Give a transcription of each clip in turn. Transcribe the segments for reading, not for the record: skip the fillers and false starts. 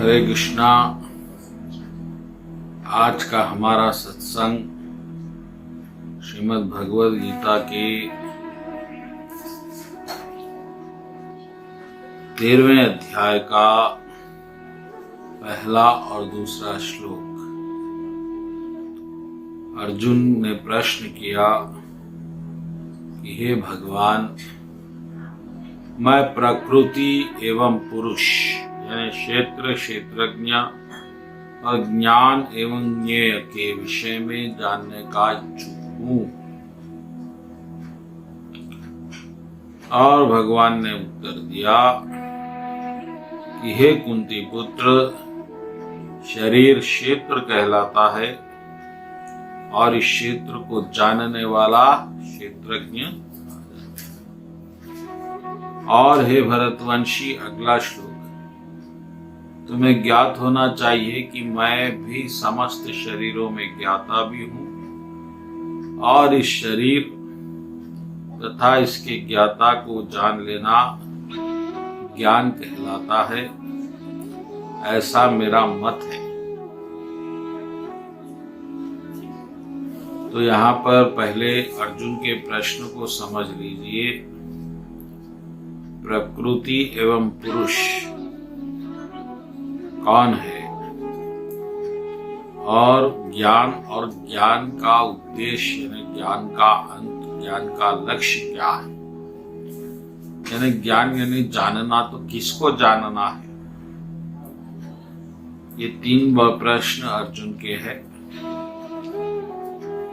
हरे कृष्णा। आज का हमारा सत्संग श्रीमद् भगवद गीता के 13वें अध्याय का पहला और दूसरा श्लोक। अर्जुन ने प्रश्न किया कि हे भगवान, मैं प्रकृति एवं पुरुष यानी क्षेत्र क्षेत्रज्ञ और ज्ञान एवं ज्ञेय के विषय में जानने का इच्छुक हूँ। और भगवान ने उत्तर दिया कि हे कुंती पुत्र, शरीर क्षेत्र कहलाता है और इस क्षेत्र को जानने वाला क्षेत्रज्ञ। और हे भरतवंशी, अगला श्लोक। तुम्हें ज्ञात होना चाहिए कि मैं भी समस्त शरीरों में ज्ञाता भी हूँ और इस शरीर तथा इसके ज्ञाता को जान लेना ज्ञान कहलाता है, ऐसा मेरा मत है। तो यहाँ पर पहले अर्जुन के प्रश्न को समझ लीजिए। प्रकृति एवं पुरुष कौन है और ज्ञान का उद्देश्य यानी ज्ञान का अंत, ज्ञान का लक्ष्य क्या है। यानी ज्ञान यानी जानना, तो किसको जानना है। ये तीन प्रश्न अर्जुन के हैं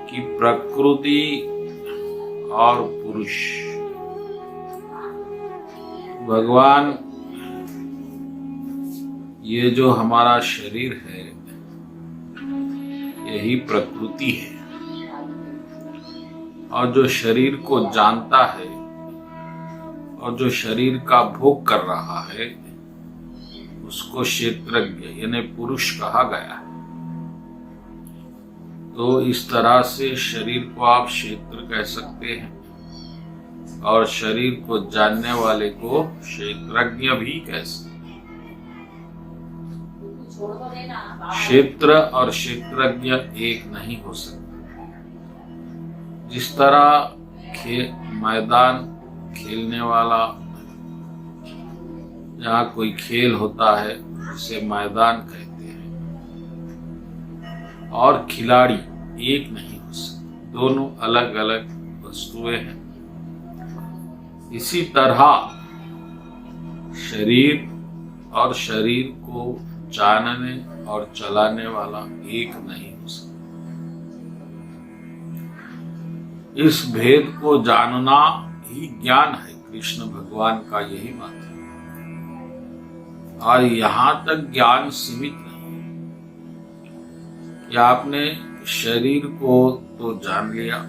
कि प्रकृति और पुरुष। भगवान, ये जो हमारा शरीर है यही प्रकृति है, और जो शरीर को जानता है और जो शरीर का भोग कर रहा है उसको क्षेत्रज्ञ यानी पुरुष कहा गया है। तो इस तरह से शरीर को आप क्षेत्र कह सकते हैं और शरीर को जानने वाले को क्षेत्रज्ञ भी कह सकते हैं। क्षेत्र और क्षेत्रज्ञ एक नहीं हो सकते। जिस तरह मैदान खेलने वाला, जहाँ कोई खेल होता है उसे मैदान कहते हैं, और खिलाड़ी एक नहीं हो सकते, दोनों अलग अलग वस्तुएं हैं। इसी तरह शरीर और शरीर को जानने और चलाने वाला एक नहीं हो सकता। इस भेद को जानना ही ज्ञान है। कृष्ण भगवान का यही मत है। और यहां तक ज्ञान सीमित नहीं कि आपने शरीर को तो जान लिया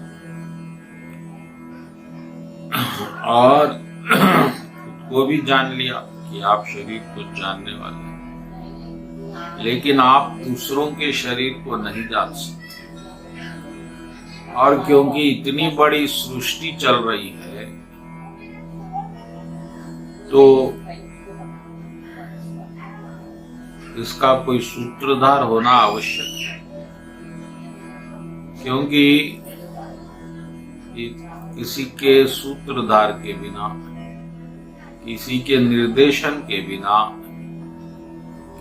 और खुद को भी जान लिया कि आप शरीर को जानने वाले हैं, लेकिन आप दूसरों के शरीर को नहीं जान सकते। और क्योंकि इतनी बड़ी सृष्टि चल रही है तो इसका कोई सूत्रधार होना आवश्यक है, क्योंकि किसी के सूत्रधार के बिना, किसी के निर्देशन के बिना,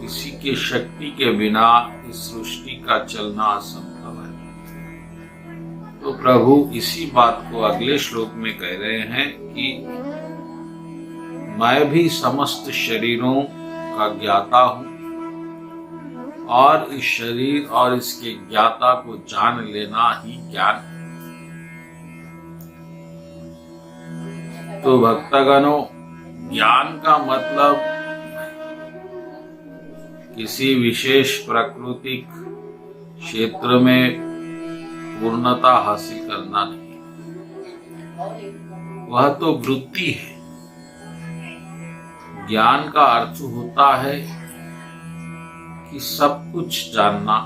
किसी के शक्ति के बिना इस सृष्टि का चलना असंभव है। तो प्रभु इसी बात को अगले श्लोक में कह रहे हैं कि मैं भी समस्त शरीरों का ज्ञाता हूं और इस शरीर और इसके ज्ञाता को जान लेना ही ज्ञान है। तो भक्तगणों, ज्ञान का मतलब किसी विशेष प्राकृतिक क्षेत्र में पूर्णता हासिल करना नहीं, वह तो वृत्ति है। ज्ञान का अर्थ होता है कि सब कुछ जानना,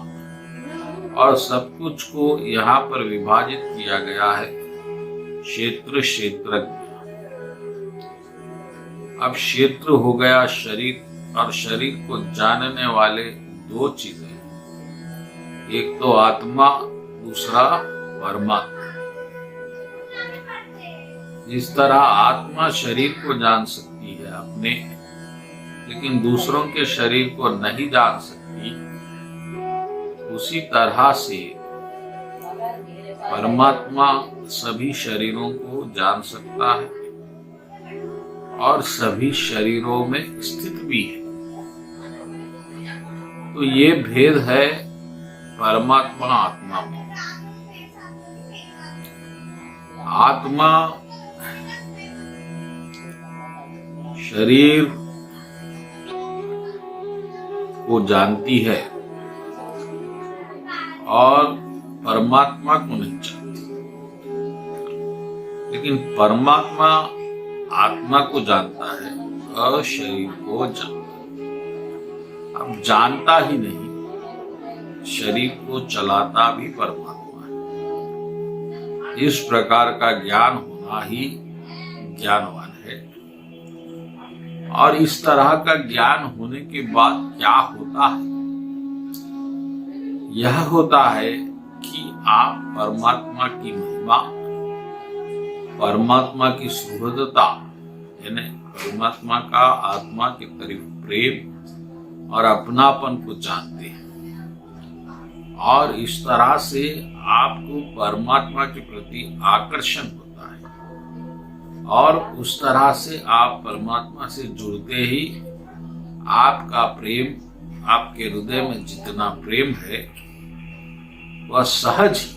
और सब कुछ को यहाँ पर विभाजित किया गया है क्षेत्र क्षेत्रज्ञ। अब क्षेत्र हो गया शरीर और शरीर को जानने वाले दो चीजें हैं, एक तो आत्मा, दूसरा परमात्मा। जिस तरह आत्मा शरीर को जान सकती है अपने, लेकिन दूसरों के शरीर को नहीं जान सकती, उसी तरह से परमात्मा सभी शरीरों को जान सकता है और सभी शरीरों में स्थित भी है। तो ये भेद है परमात्मा आत्मा में। आत्मा शरीर को जानती है और परमात्मा को नहीं जानती, लेकिन परमात्मा आत्मा को जानता है और शरीर को जानता है। अब जानता ही नहीं, शरीर को चलाता भी परमात्मा है। इस प्रकार का ज्ञान होना ही ज्ञानवान है। और इस तरह का ज्ञान होने के बाद क्या होता है? यह होता है कि आप परमात्मा की महिमा, परमात्मा की सुहृदता, यानी परमात्मा का आत्मा के करीब प्रेम और अपनापन को जानते हैं। और इस तरह से आपको परमात्मा के प्रति आकर्षण होता है और उस तरह से आप परमात्मा से जुड़ते ही आपका प्रेम, आपके हृदय में जितना प्रेम है वह सहज ही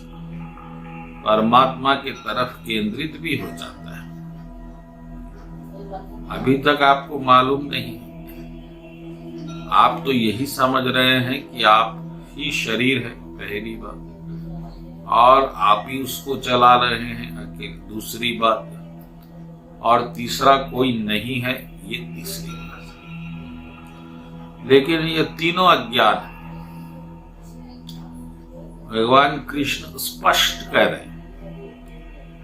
परमात्मा की तरफ केंद्रित भी हो जाता है। अभी तक आपको मालूम नहीं, आप तो यही समझ रहे हैं कि आप ही शरीर है, पहली बात, और आप ही उसको चला रहे हैं अकेले, दूसरी बात, और तीसरा कोई नहीं है, ये तीसरी बात। लेकिन ये तीनों अज्ञान है। भगवान कृष्ण स्पष्ट कह रहे हैं,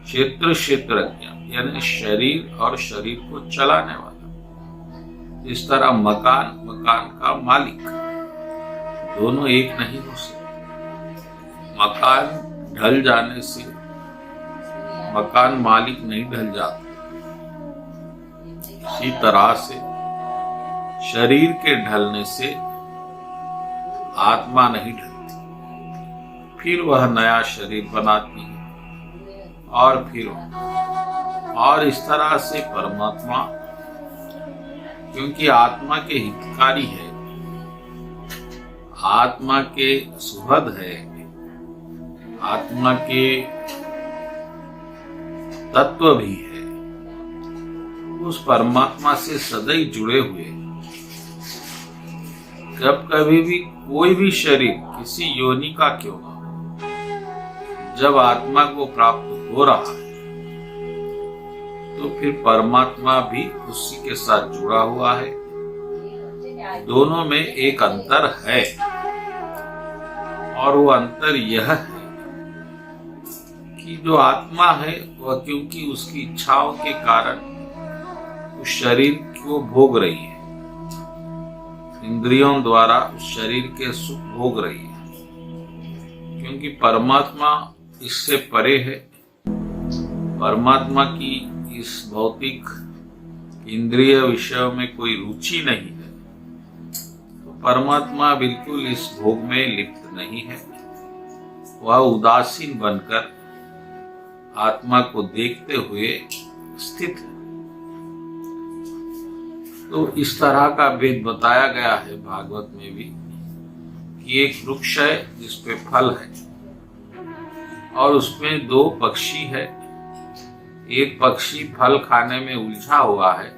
क्षेत्र क्षेत्रज्ञ, यानी शरीर और शरीर को चलाने वाला। इस तरह मकान, मकान का मालिक, दोनों एक नहीं हो सकते। मकान ढल जाने से मकान मालिक नहीं ढल जाता। इसी तरह से शरीर के ढलने से आत्मा नहीं ढलती, फिर वह नया शरीर बनाती है और फिर और इस तरह से परमात्मा, क्योंकि आत्मा के हितकारी है, आत्मा के सुहृद है, आत्मा के तत्व भी है, उस परमात्मा से सदैव जुड़े हुए। जब कभी भी कोई भी शरीर किसी योनि का क्यों ना, जब आत्मा को प्राप्त हो रहा है तो फिर परमात्मा भी उसी के साथ जुड़ा हुआ है। दोनों में एक अंतर है और वो अंतर यह है कि जो आत्मा है वह क्योंकि उसकी इच्छाओं के कारण उस शरीर को भोग रही है, इंद्रियों द्वारा उस शरीर के सुख भोग रही है, क्योंकि परमात्मा इससे परे है। परमात्मा की इस भौतिक इंद्रिय विषयों में कोई रुचि नहीं है, तो परमात्मा बिल्कुल इस भोग में लिप्त नहीं है। वह उदासीन बनकर आत्मा को देखते हुए स्थित है। तो इस तरह का भेद बताया गया है भागवत में भी कि एक वृक्ष है जिसपे फल है और उसमें दो पक्षी है। एक पक्षी फल खाने में उलझा हुआ है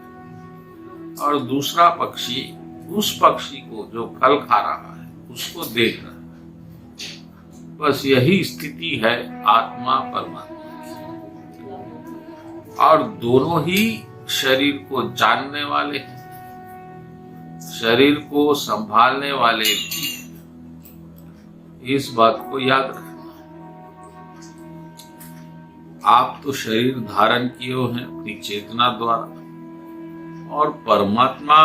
और दूसरा पक्षी उस पक्षी को जो फल खा रहा है उसको देख रहा है। बस यही स्थिति है आत्मा परमात्मा की, और दोनों ही शरीर को जानने वाले हैं, शरीर को संभालने वाले भी हैं। इस बात को याद रखना। आप तो शरीर धारण किए हैं अपनी चेतना द्वारा, और परमात्मा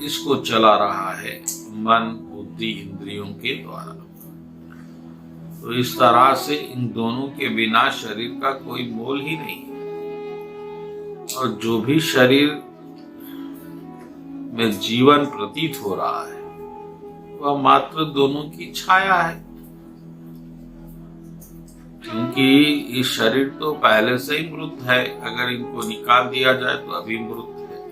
इसको चला रहा है मन, बुद्धि, इंद्रियों के द्वारा। तो इस तरह से इन दोनों के बिना शरीर का कोई मोल ही नहीं है। और जो भी शरीर में जीवन प्रतीत हो रहा है वह मात्र दोनों की छाया है, क्योंकि ये शरीर तो पहले से ही मृत है। अगर इनको निकाल दिया जाए तो अभी मृत है।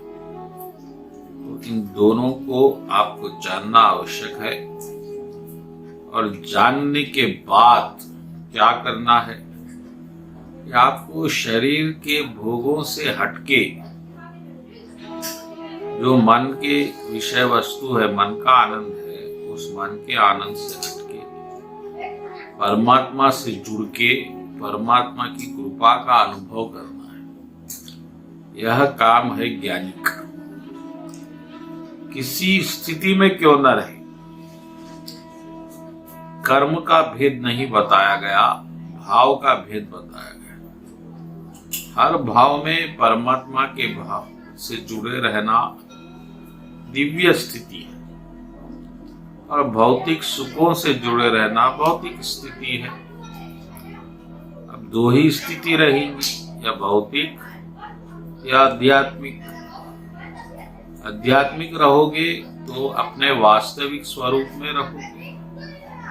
तो इन दोनों को आपको जानना आवश्यक है। और जानने के बाद क्या करना है कि आपको शरीर के भोगों से हटके जो मन के विषय वस्तु है, मन का आनंद है, उस मन के आनंद से हटके परमात्मा से जुड़ के परमात्मा की कृपा का अनुभव करना है। यह काम है ज्ञानी का। किसी स्थिति में क्यों न रहे, कर्म का भेद नहीं बताया गया, भाव का भेद बताया गया। हर भाव में परमात्मा के भाव से जुड़े रहना दिव्य स्थिति है, और भौतिक सुखों से जुड़े रहना भौतिक स्थिति है। अब दो ही स्थिति रहेंगी, या भौतिक या आध्यात्मिक। आध्यात्मिक रहोगे तो अपने वास्तविक स्वरूप में रहोगे,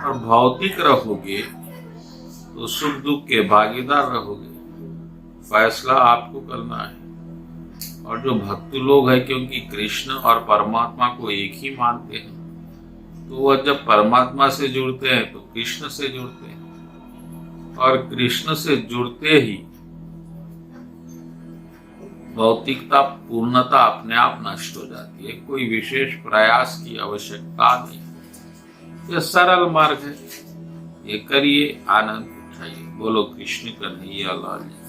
और भौतिक रहोगे तो सुख दुख के भागीदार रहोगे। फैसला आपको करना है। और जो भक्त लोग हैं, क्योंकि कृष्ण और परमात्मा को एक ही मानते हैं, तो वह जब परमात्मा से जुड़ते हैं तो कृष्ण से जुड़ते हैं, और कृष्ण से जुड़ते ही भौतिकता पूर्णता अपने आप नष्ट हो जाती है। कोई विशेष प्रयास की आवश्यकता नहीं। यह सरल मार्ग है, ये करिए, आनंद उठाइए। बोलो कृष्ण कन्हैया लाल की।